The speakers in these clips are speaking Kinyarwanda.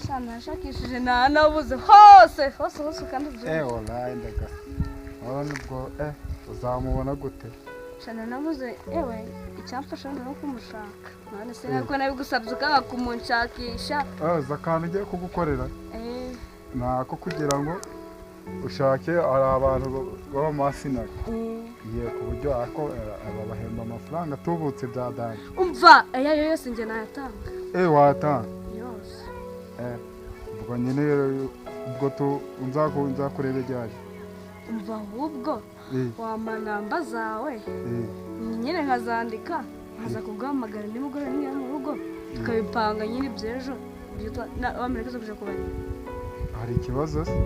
Shana shakishije nabuze hose kandi wallahi ndaga nubwo uzamubona gute Shana nabuze icyamfasha no kumushaka none se nako nabigusabye ukanga kumunshakisha zakana ugiye kugukorera nako kugira ngo ushake abantu baba masinaga ku buryo ako babahemba amafaranga tubutse bya danje umva ayo yose nge nayatanga watanga yose ubwo nyine ubwo nzakurebe ryari umva ahubwo wamanamba zawe nyine nkazandika nkaza kuguhamagara nimugoroba niyo mu rugo tukabipanga nyine ibyejo wamenye ko kuja kubara hari ikibazo se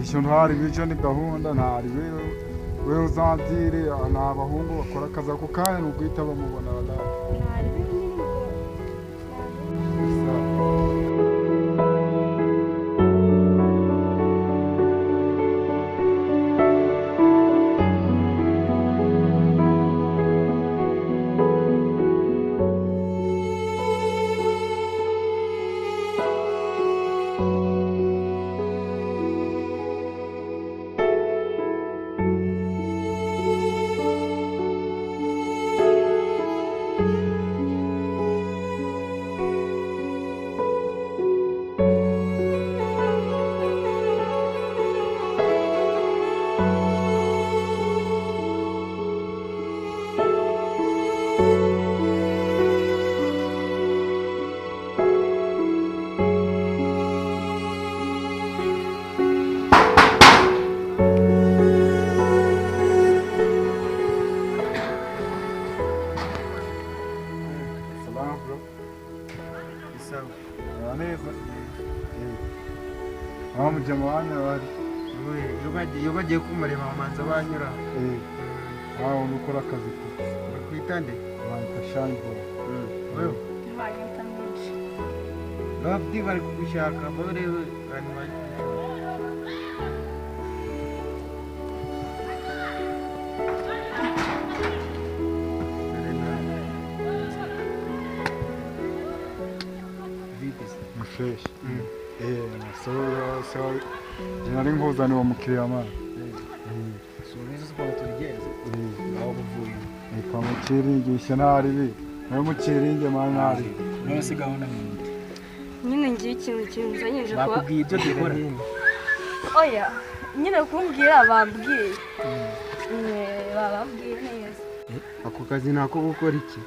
icyo ntari bico ni gahunda ntari wewe uzanzire ni abahungu bakora akazi ako kanya n'uguhita bamubona iyo bagiye kumureba amanza banyura ukora akazi bakwitande wandika shango babdi bari kugushaka barebe abantu bari fresh so nari nkuzaniye uwo mukiriya amana neza ko tugeze aho buvuye kwa mukiringisha ntari nawe mukiringe mana ntari none se gahunda nyine ngiye ikintu kinzanyije kwa bakubwiye ibyo dukora oya nyine kumbwira bambwiye bababwiye neza ako kazi nako gukora iki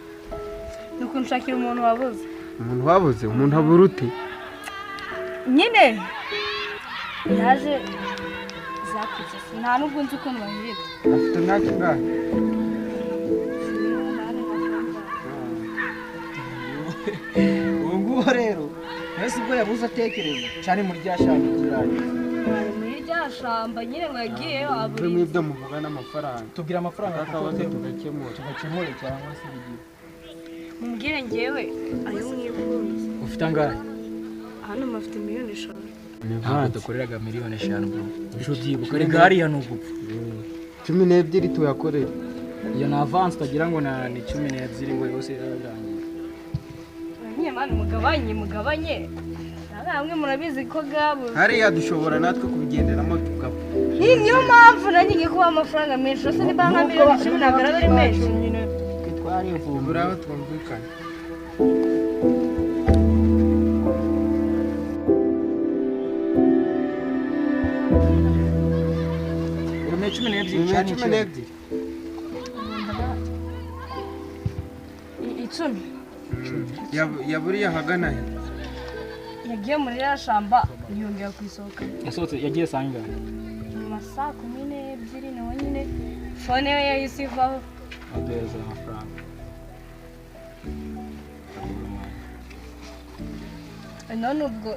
nuko nshakira umuntu wabuze umuntu abura ute nyine yaje zakugeze nta nubwo nzi uko nabahita afite imyaka ingahe ubu ngubu rero mbese ubwo yabuze atekereza cyane muri rya shamba muri rya shamba nyine ngo yagiyeyo abura ibyo muvuga n'amafaranga tubwira amafaranga akabaze tugakemura cyangwa se bigiye mumbwire ngewe ayo mwifuza ufite angahe hano mafite miliyoni 5 ntabwo dukoreraga miliyoni 5 bro ejo byibuka rega hariya n'ugupfa 12 tuyakorera iyo na avance utagira ngo ni 12 ngo yose irarangiye nyine mani mugabanye namwe murabizi ko gabo hariya dushobora natwe kubigenderamo tugapfa niyo mpamvu nanjye kuba amafaranga menshi ose ni banga miliyoni 10 nagara ari menshi nyine twarivumbura aho twumvikana cumi n'ebyiri icumi yaburiye ahagana he yagiye muri ya shamba yongera kwisohoka yasohotse yagiye sanga mu masaa 12 niho nyine fone ye yahise ivaho aduheza amafaranga none ubwo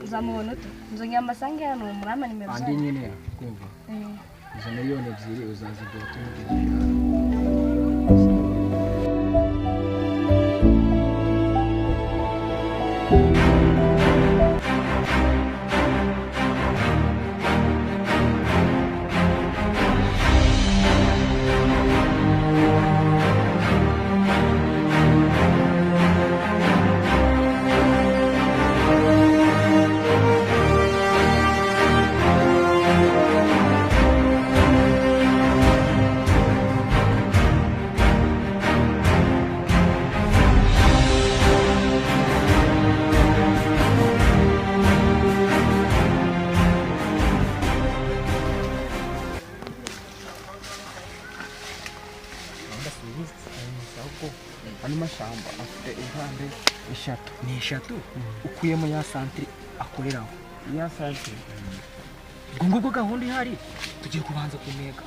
nzamubona ute nzongera amasange hano murama nimero andi nyine kumva izo miliyoni 2 uzazigura tumugirira ni eshatu ukuyemo ya santire akoreraho ya santire ubwo ngubwo gahunda ihari tugiye kubanza kumeka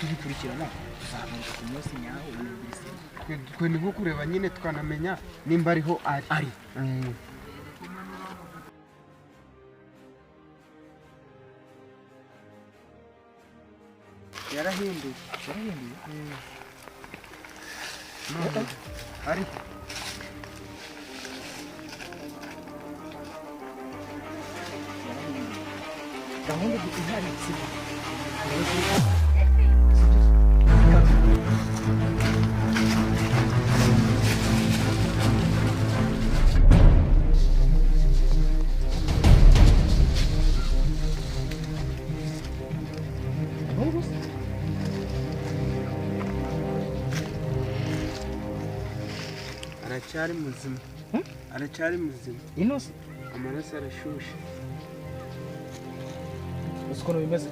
tubikurikirana tuzagaruka ku munsi nyawo twe ni nko kureba nyine tukanamenya nimba ariho ari yarahinduye ariko gahunda ihari aracyari muzima inoze amaraso arashushe uzi ukuntu bimeze